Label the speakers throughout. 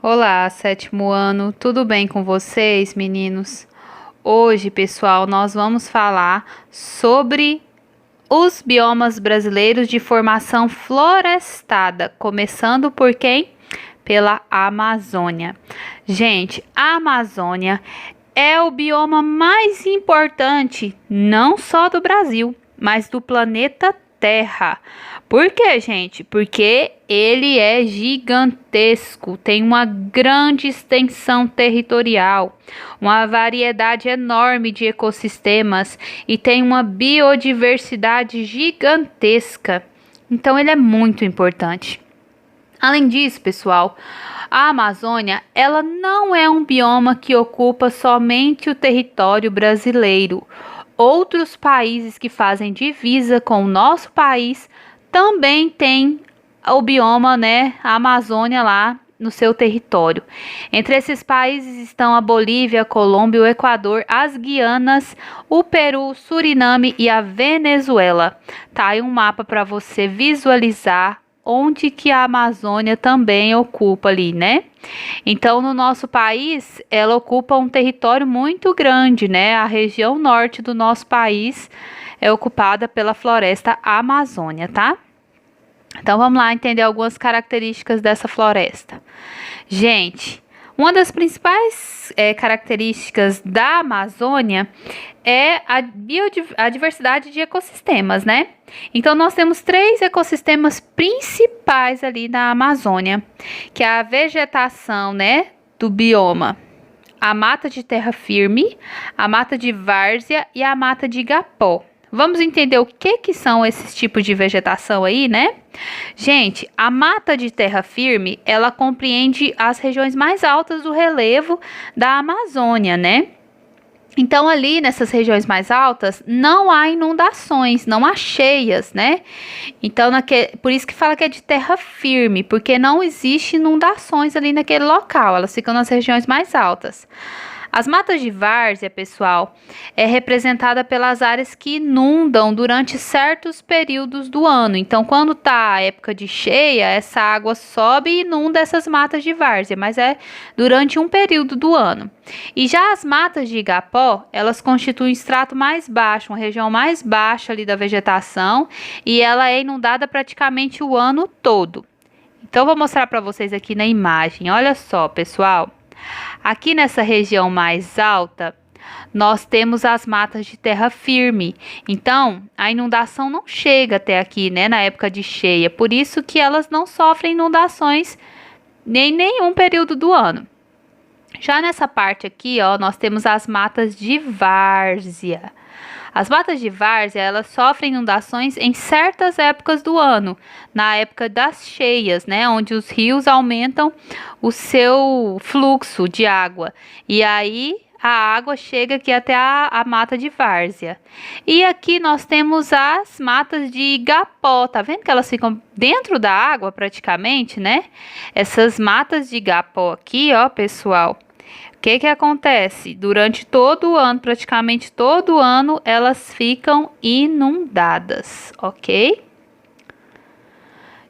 Speaker 1: Olá, sétimo ano, tudo bem com vocês, meninos? Hoje, pessoal, nós vamos falar sobre os biomas brasileiros de formação florestada, começando por quem? Pela Amazônia. Gente, a Amazônia é o bioma mais importante, não só do Brasil, mas do planeta Terra. Por quê, gente? Porque ele é gigantesco, tem uma grande extensão territorial, uma variedade enorme de ecossistemas e tem uma biodiversidade gigantesca. Então, ele é muito importante. Além disso, pessoal, a Amazônia, ela não é um bioma que ocupa somente o território brasileiro. Outros países que fazem divisa com o nosso país também têm o bioma, né, a Amazônia lá no seu território. Entre esses países estão a Bolívia, a Colômbia, o Equador, as Guianas, o Peru, Suriname e a Venezuela. Tá aí um mapa para você visualizar onde que a Amazônia também ocupa ali, né? Então, no nosso país, ela ocupa um território muito grande, né? A região norte do nosso país é ocupada pela floresta Amazônia, tá? Então, vamos lá entender algumas características dessa floresta. Gente, uma das principais características da Amazônia é a diversidade de ecossistemas, né? Então, nós temos três ecossistemas principais ali na Amazônia, que é a vegetação, né, do bioma, a mata de terra firme, a mata de várzea e a mata de igapó. Vamos entender o que são esses tipos de vegetação aí, né? Gente, a mata de terra firme, ela compreende as regiões mais altas do relevo da Amazônia, né? Então, ali nessas regiões mais altas, não há inundações, não há cheias, né? Então, por isso que fala que é de terra firme, porque não existe inundações ali naquele local, elas ficam nas regiões mais altas. As matas de várzea, pessoal, é representada pelas áreas que inundam durante certos períodos do ano. Então, quando tá a época de cheia, essa água sobe e inunda essas matas de várzea, mas é durante um período do ano. E já as matas de igapó, elas constituem um estrato mais baixo, uma região mais baixa ali da vegetação, e ela é inundada praticamente o ano todo. Então, vou mostrar para vocês aqui na imagem. Olha só, pessoal. Aqui nessa região mais alta, nós temos as matas de terra firme. Então, a inundação não chega até aqui, né, na época de cheia. Por isso que elas não sofrem inundações em nenhum período do ano. Já nessa parte aqui, ó, nós temos as matas de várzea. As matas de várzea, elas sofrem inundações em certas épocas do ano, na época das cheias, né, onde os rios aumentam o seu fluxo de água. E aí a água chega aqui até a mata de várzea. E aqui nós temos as matas de igapó, tá vendo que elas ficam dentro da água praticamente, né? Essas matas de igapó aqui, ó, pessoal, o que acontece? Durante todo o ano, praticamente todo o ano, elas ficam inundadas, ok?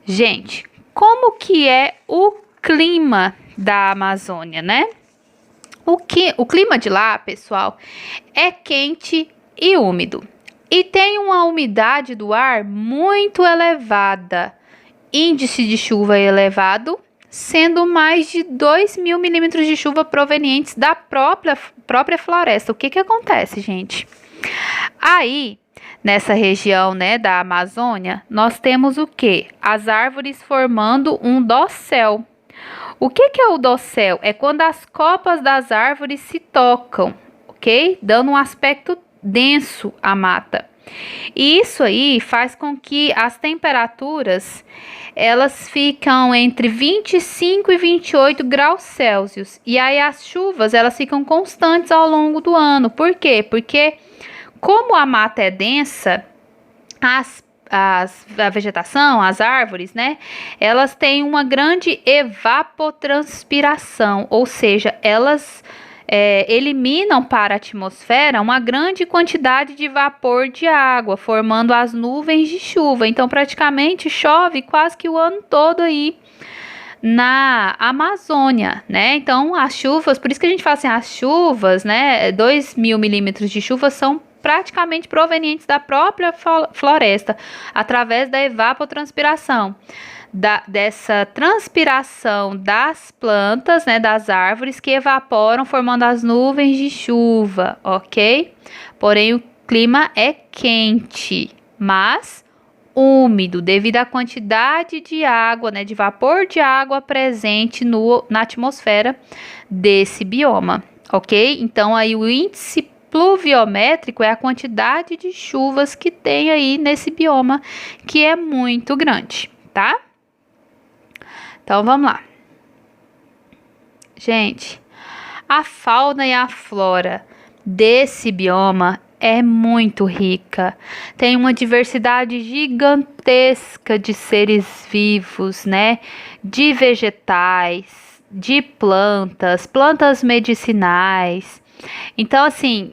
Speaker 1: Gente, como que é o clima da Amazônia, né? O clima de lá, pessoal, é quente e úmido. E tem uma umidade do ar muito elevada. Índice de chuva elevado, sendo mais de 2.000 milímetros de chuva provenientes da própria floresta. O que acontece, gente? Aí, nessa região, né, da Amazônia, nós temos o quê? As árvores formando um dossel. O que é o dossel? É quando as copas das árvores se tocam, ok? Dando um aspecto denso à mata. E isso aí faz com que as temperaturas elas ficam entre 25 e 28 graus Celsius. E aí as chuvas elas ficam constantes ao longo do ano. Por quê? Porque como a mata é densa, a vegetação, as árvores, né? Elas têm uma grande evapotranspiração, ou seja, elas eliminam para a atmosfera uma grande quantidade de vapor de água, formando as nuvens de chuva. Então, praticamente chove quase que o ano todo aí na Amazônia, né? Então, as chuvas, por isso que a gente fala assim, as chuvas, né? 2.000 milímetros de chuva são praticamente provenientes da própria floresta, através da evapotranspiração. Dessa transpiração das plantas, né, das árvores que evaporam formando as nuvens de chuva, ok? Porém, o clima é quente, mas úmido devido à quantidade de água, né, de vapor de água presente na atmosfera desse bioma, ok? Então, aí o índice pluviométrico é a quantidade de chuvas que tem aí nesse bioma, que é muito grande, tá? Então, vamos lá. Gente, a fauna e a flora desse bioma é muito rica. Tem uma diversidade gigantesca de seres vivos, né? De vegetais, de plantas medicinais. Então, assim,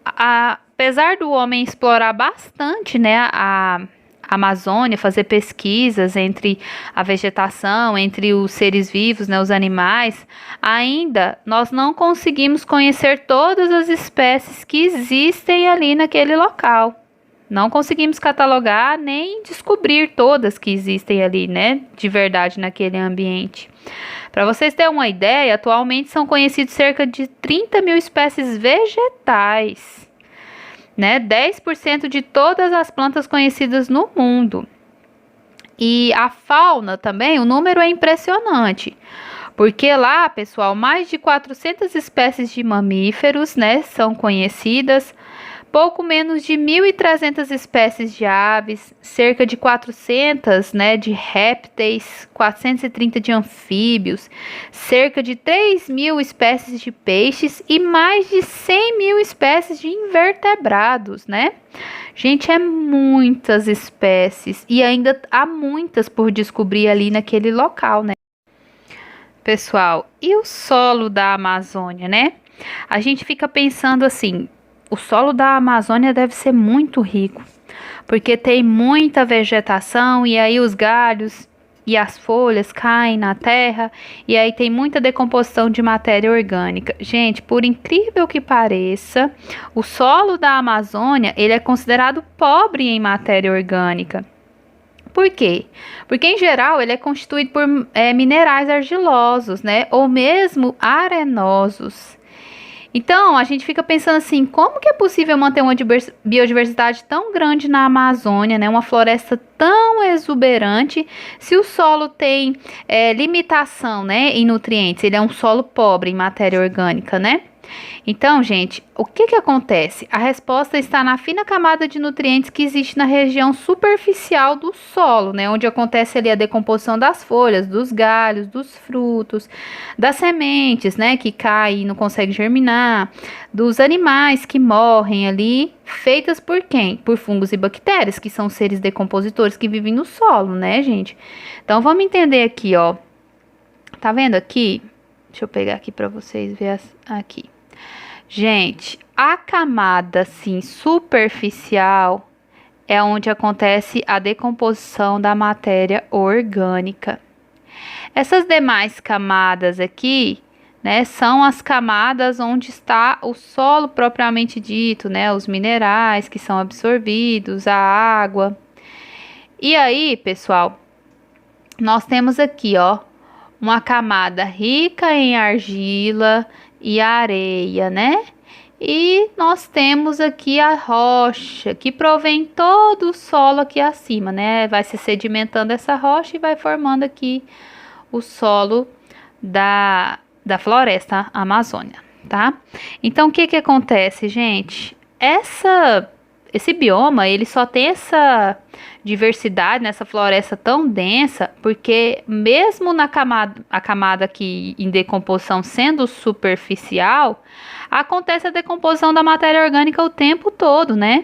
Speaker 1: apesar do homem explorar bastante, né, a Amazônia, fazer pesquisas entre a vegetação, entre os seres vivos, né, os animais, ainda nós não conseguimos conhecer todas as espécies que existem ali naquele local. Não conseguimos catalogar nem descobrir todas que existem ali, né, de verdade naquele ambiente. Para vocês terem uma ideia, atualmente são conhecidos cerca de 30 mil espécies vegetais, né? 10% de todas as plantas conhecidas no mundo. E a fauna também, o número é impressionante. Porque lá, pessoal, mais de 400 espécies de mamíferos, né, são conhecidas. Pouco menos de 1.300 espécies de aves, cerca de 400, né, de répteis, 430 de anfíbios, cerca de 3.000 espécies de peixes e mais de 100.000 espécies de invertebrados, né? Gente, é muitas espécies e ainda há muitas por descobrir ali naquele local, né? Pessoal, e o solo da Amazônia, né? A gente fica pensando assim, o solo da Amazônia deve ser muito rico, porque tem muita vegetação e aí os galhos e as folhas caem na terra e aí tem muita decomposição de matéria orgânica. Gente, por incrível que pareça, o solo da Amazônia, ele é considerado pobre em matéria orgânica. Por quê? Porque, em geral, ele é constituído por minerais argilosos, né? Ou mesmo arenosos. Então, a gente fica pensando assim, como que é possível manter uma biodiversidade tão grande na Amazônia, né? Uma floresta tão exuberante, se o solo tem limitação, né, em nutrientes, ele é um solo pobre em matéria orgânica, né? Então, gente, o que que acontece? A resposta está na fina camada de nutrientes que existe na região superficial do solo, né? Onde acontece ali a decomposição das folhas, dos galhos, dos frutos, das sementes, né? Que caem e não conseguem germinar, dos animais que morrem ali, feitas por quem? Por fungos e bactérias, que são seres decompositores que vivem no solo, né, gente? Então, vamos entender aqui, ó. Tá vendo aqui? Deixa eu pegar aqui para vocês verem aqui. Gente, a camada assim superficial é onde acontece a decomposição da matéria orgânica. Essas demais camadas aqui, né, são as camadas onde está o solo propriamente dito, né, os minerais que são absorvidos, a água. E aí, pessoal, nós temos aqui, ó, uma camada rica em argila e areia, né? E nós temos aqui a rocha, que provém todo o solo aqui acima, né? Vai se sedimentando essa rocha e vai formando aqui o solo da floresta amazônica, tá? Então, o que que acontece, gente? Esse bioma, ele só tem essa diversidade nessa floresta tão densa, porque mesmo a camada aqui em decomposição sendo superficial, acontece a decomposição da matéria orgânica o tempo todo, né?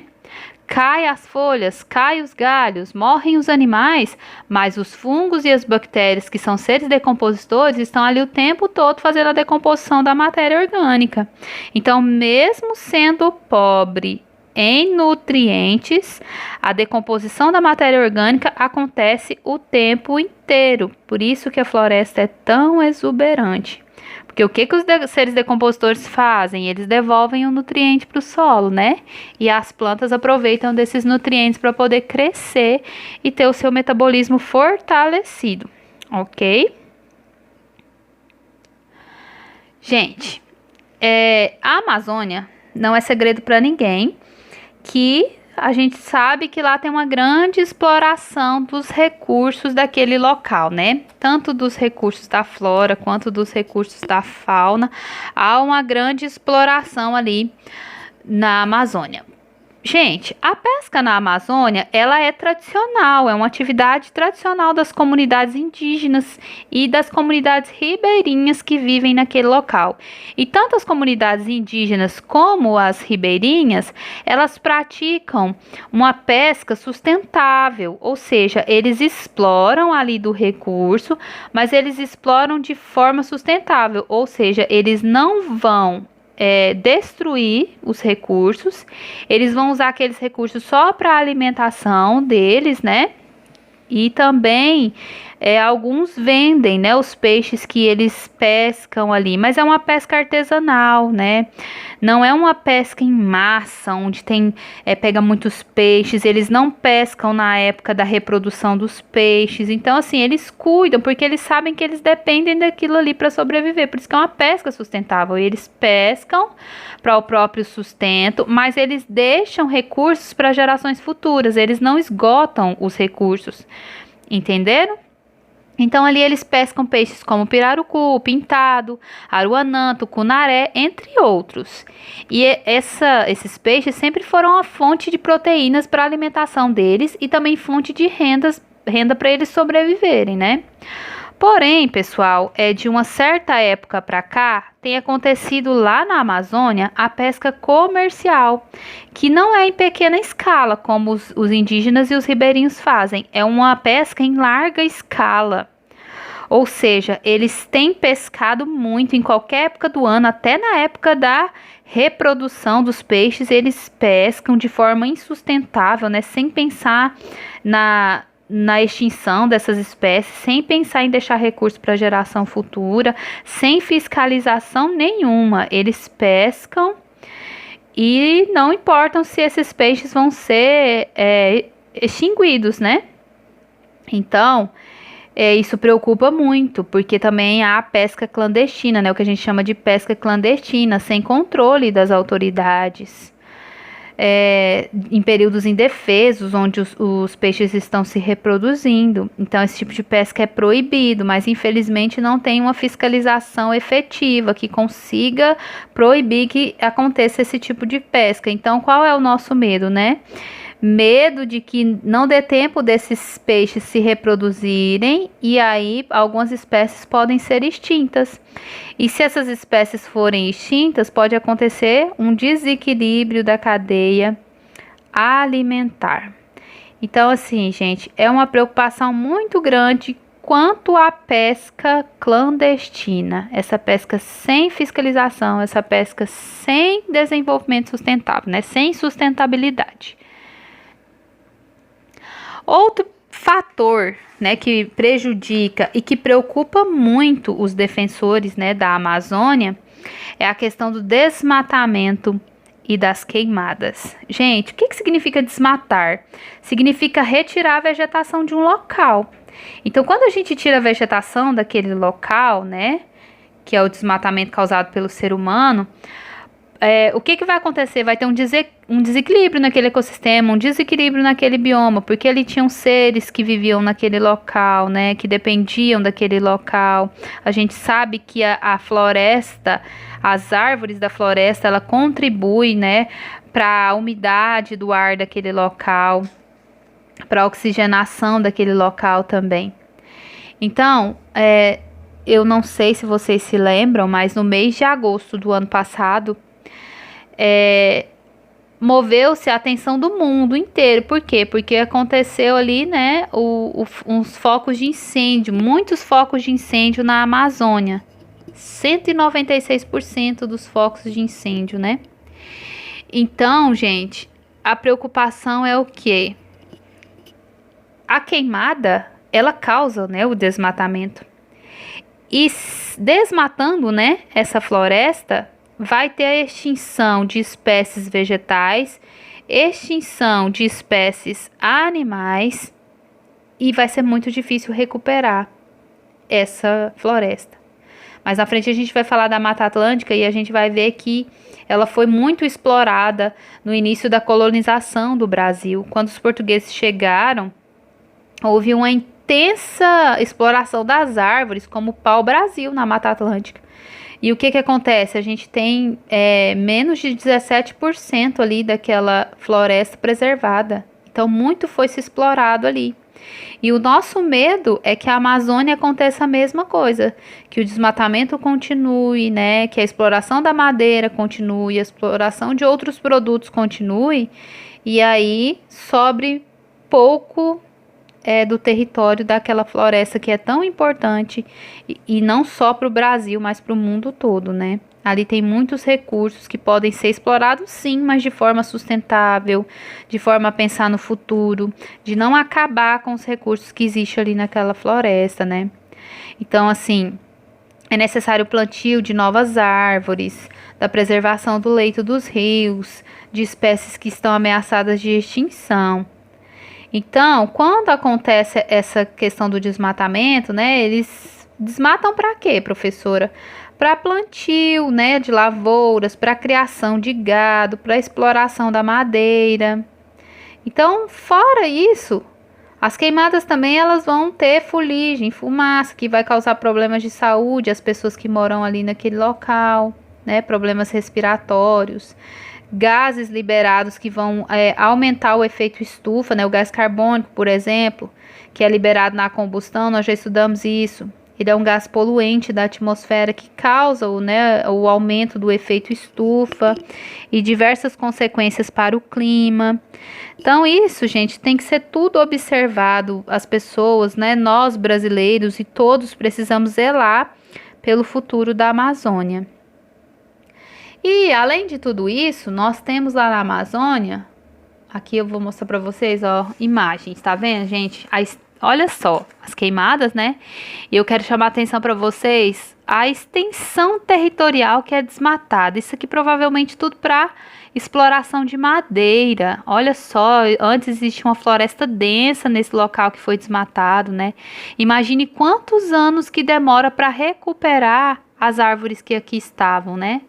Speaker 1: Cai as folhas, cai os galhos, morrem os animais, mas os fungos e as bactérias, que são seres decompositores, estão ali o tempo todo fazendo a decomposição da matéria orgânica. Então, mesmo sendo pobre em nutrientes, a decomposição da matéria orgânica acontece o tempo inteiro. Por isso que a floresta é tão exuberante. Porque o que os seres decompositores fazem? Eles devolvem o nutriente para o solo, né? E as plantas aproveitam desses nutrientes para poder crescer e ter o seu metabolismo fortalecido, ok? Gente, a Amazônia não é segredo para ninguém que a gente sabe que lá tem uma grande exploração dos recursos daquele local, né? Tanto dos recursos da flora quanto dos recursos da fauna. Há uma grande exploração ali na Amazônia. Gente, a pesca na Amazônia, ela é tradicional, é uma atividade tradicional das comunidades indígenas e das comunidades ribeirinhas que vivem naquele local. E tanto as comunidades indígenas como as ribeirinhas, elas praticam uma pesca sustentável, ou seja, eles exploram ali do recurso, mas eles exploram de forma sustentável, ou seja, eles não vão destruir os recursos, eles vão usar aqueles recursos só para alimentação deles, né? E também alguns vendem, né, os peixes que eles pescam ali, mas é uma pesca artesanal, né? Não é uma pesca em massa, onde pega muitos peixes. Eles não pescam na época da reprodução dos peixes. Então, assim, eles cuidam, porque eles sabem que eles dependem daquilo ali para sobreviver. Por isso que é uma pesca sustentável. Eles pescam para o próprio sustento, mas eles deixam recursos para gerações futuras. Eles não esgotam os recursos. Entenderam? Então ali eles pescam peixes como pirarucu, pintado, aruanã, tucunaré, entre outros. E esses peixes sempre foram a fonte de proteínas para a alimentação deles e também fonte de renda para eles sobreviverem, né? Porém, pessoal, de uma certa época para cá, tem acontecido lá na Amazônia a pesca comercial, que não é em pequena escala, como os indígenas e os ribeirinhos fazem, é uma pesca em larga escala. Ou seja, eles têm pescado muito em qualquer época do ano, até na época da reprodução dos peixes, eles pescam de forma insustentável, né, sem pensar na extinção dessas espécies, sem pensar em deixar recursos para geração futura, sem fiscalização nenhuma. Eles pescam e não importam se esses peixes vão ser extinguidos, né? Então, isso preocupa muito, porque também há a pesca clandestina, né? O que a gente chama de pesca clandestina, sem controle das autoridades. Em períodos indefesos, onde os peixes estão se reproduzindo. Então, esse tipo de pesca é proibido, mas infelizmente não tem uma fiscalização efetiva que consiga proibir que aconteça esse tipo de pesca. Então, qual é o nosso medo, né? Medo de que não dê tempo desses peixes se reproduzirem e aí algumas espécies podem ser extintas. E se essas espécies forem extintas, pode acontecer um desequilíbrio da cadeia alimentar. Então, assim, gente, é uma preocupação muito grande quanto à pesca clandestina, essa pesca sem fiscalização, essa pesca sem desenvolvimento sustentável, né? Sem sustentabilidade. Outro fator, né, que prejudica e que preocupa muito os defensores, né, da Amazônia é a questão do desmatamento e das queimadas. Gente, o que significa desmatar? Significa retirar a vegetação de um local. Então, quando a gente tira a vegetação daquele local, né, que é o desmatamento causado pelo ser humano, o que vai acontecer? Vai ter um desequilíbrio naquele ecossistema, um desequilíbrio naquele bioma, porque ali tinham seres que viviam naquele local, né, que dependiam daquele local. A gente sabe que a floresta, as árvores da floresta, ela contribui, né, para a umidade do ar daquele local, para a oxigenação daquele local também. Então, eu não sei se vocês se lembram, mas no mês de agosto do ano passado, moveu-se a atenção do mundo inteiro. Por quê? Porque aconteceu ali, né, uns focos de incêndio, muitos focos de incêndio na Amazônia. 196% dos focos de incêndio, né? Então, gente, a preocupação é o quê? A queimada, ela causa, né, o desmatamento. E desmatando, né, essa floresta, vai ter a extinção de espécies vegetais, extinção de espécies animais e vai ser muito difícil recuperar essa floresta. Mas na frente a gente vai falar da Mata Atlântica e a gente vai ver que ela foi muito explorada no início da colonização do Brasil. Quando os portugueses chegaram, houve uma intensa exploração das árvores, como o pau-brasil na Mata Atlântica. E o que acontece? A gente tem menos de 17% ali daquela floresta preservada. Então, muito foi se explorado ali. E o nosso medo é que a Amazônia aconteça a mesma coisa, que o desmatamento continue, né? Que a exploração da madeira continue, a exploração de outros produtos continue, e aí sobre pouco do território daquela floresta que é tão importante, e não só para o Brasil, mas para o mundo todo, né? Ali tem muitos recursos que podem ser explorados sim, mas de forma sustentável, de forma a pensar no futuro, de não acabar com os recursos que existem ali naquela floresta, né? Então, assim, é necessário o plantio de novas árvores, da preservação do leito dos rios, de espécies que estão ameaçadas de extinção. Então, quando acontece essa questão do desmatamento, né, eles desmatam para quê, professora? Para plantio, né, de lavouras, para criação de gado, para exploração da madeira. Então, fora isso, as queimadas também elas vão ter fuligem, fumaça, que vai causar problemas de saúde às pessoas que moram ali naquele local, né, problemas respiratórios. Gases liberados que vão aumentar o efeito estufa, né, o gás carbônico, por exemplo, que é liberado na combustão, nós já estudamos isso. Ele é um gás poluente da atmosfera que causa o aumento do efeito estufa e diversas consequências para o clima. Então, isso, gente, tem que ser tudo observado. As pessoas, né, nós brasileiros e todos precisamos zelar pelo futuro da Amazônia. E, além de tudo isso, nós temos lá na Amazônia, aqui eu vou mostrar para vocês, ó, imagens, tá vendo, gente? Olha só, as queimadas, né? E eu quero chamar a atenção para vocês a extensão territorial que é desmatada. Isso aqui provavelmente tudo para exploração de madeira. Olha só, antes existia uma floresta densa nesse local que foi desmatado, né? Imagine quantos anos que demora para recuperar as árvores que aqui estavam, né?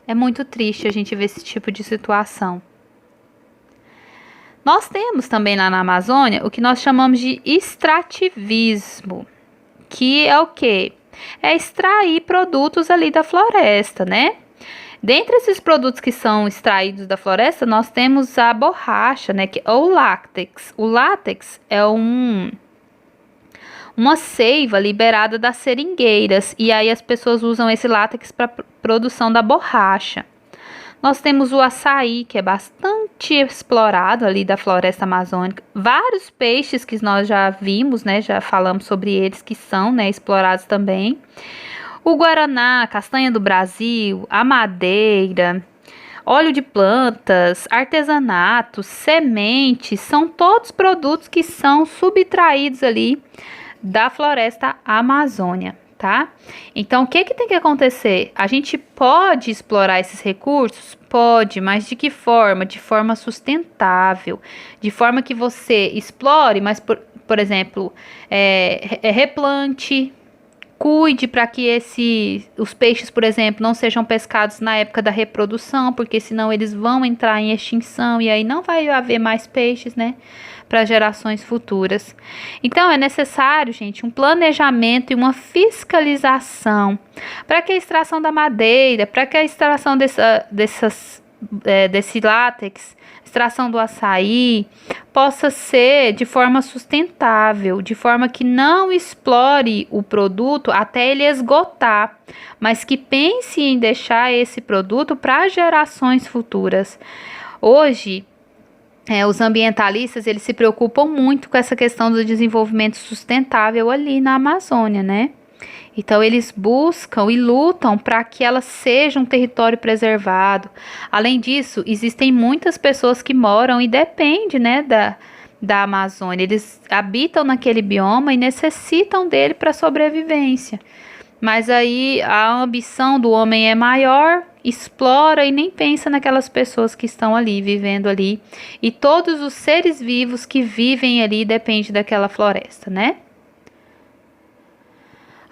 Speaker 1: É muito triste a gente ver esse tipo de situação. Nós temos também lá na Amazônia o que nós chamamos de extrativismo, que é o quê? É extrair produtos ali da floresta, né? Dentre esses produtos que são extraídos da floresta, nós temos a borracha, né? Que é o látex. O látex é uma seiva liberada das seringueiras, e aí as pessoas usam esse látex para produção da borracha. Nós temos o açaí, que é bastante explorado ali da floresta amazônica. Vários peixes que nós já vimos, né? Já falamos sobre eles, que são, né, explorados também. O guaraná, castanha do Brasil, a madeira, óleo de plantas, artesanato, sementes, são todos produtos que são subtraídos ali da floresta Amazônia. Tá? Então, o que tem que acontecer? A gente pode explorar esses recursos? Pode, mas de que forma? De forma sustentável, de forma que você explore, mas, por exemplo, replante, cuide para que os peixes, por exemplo, não sejam pescados na época da reprodução, porque senão eles vão entrar em extinção e aí não vai haver mais peixes, né? Para gerações futuras. Então, é necessário, gente, um planejamento e uma fiscalização para que a extração da madeira, para que a extração desse látex, extração do açaí, possa ser de forma sustentável, de forma que não explore o produto até ele esgotar, mas que pense em deixar esse produto para gerações futuras. Hoje, os ambientalistas, eles se preocupam muito com essa questão do desenvolvimento sustentável ali na Amazônia, né? Então, eles buscam e lutam para que ela seja um território preservado. Além disso, existem muitas pessoas que moram e dependem, né, da Amazônia. Eles habitam naquele bioma e necessitam dele para sobrevivência. Mas aí a ambição do homem é maior, explora e nem pensa naquelas pessoas que estão ali, vivendo ali. E todos os seres vivos que vivem ali dependem daquela floresta, né?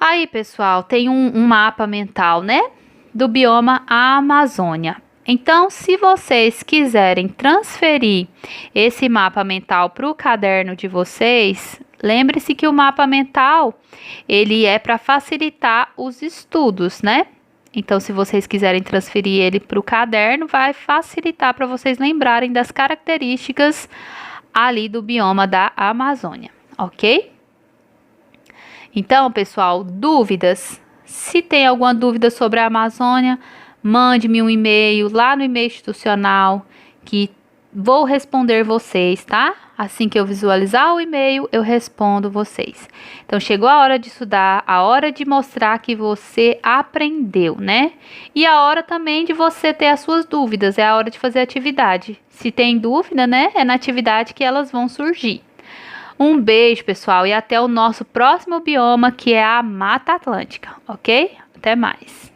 Speaker 1: Aí, pessoal, tem um mapa mental, né? Do bioma Amazônia. Então, se vocês quiserem transferir esse mapa mental para o caderno de vocês, lembre-se que o mapa mental, ele é para facilitar os estudos, né? Então, se vocês quiserem transferir ele para o caderno, vai facilitar para vocês lembrarem das características ali do bioma da Amazônia, ok? Então, pessoal, dúvidas? Se tem alguma dúvida sobre a Amazônia, mande-me um e-mail lá no e-mail institucional que vou responder vocês, tá? Assim que eu visualizar o e-mail, eu respondo vocês. Então, chegou a hora de estudar, a hora de mostrar que você aprendeu, né? E a hora também de você ter as suas dúvidas, é a hora de fazer atividade. Se tem dúvida, né? É na atividade que elas vão surgir. Um beijo, pessoal, e até o nosso próximo bioma, que é a Mata Atlântica, ok? Até mais.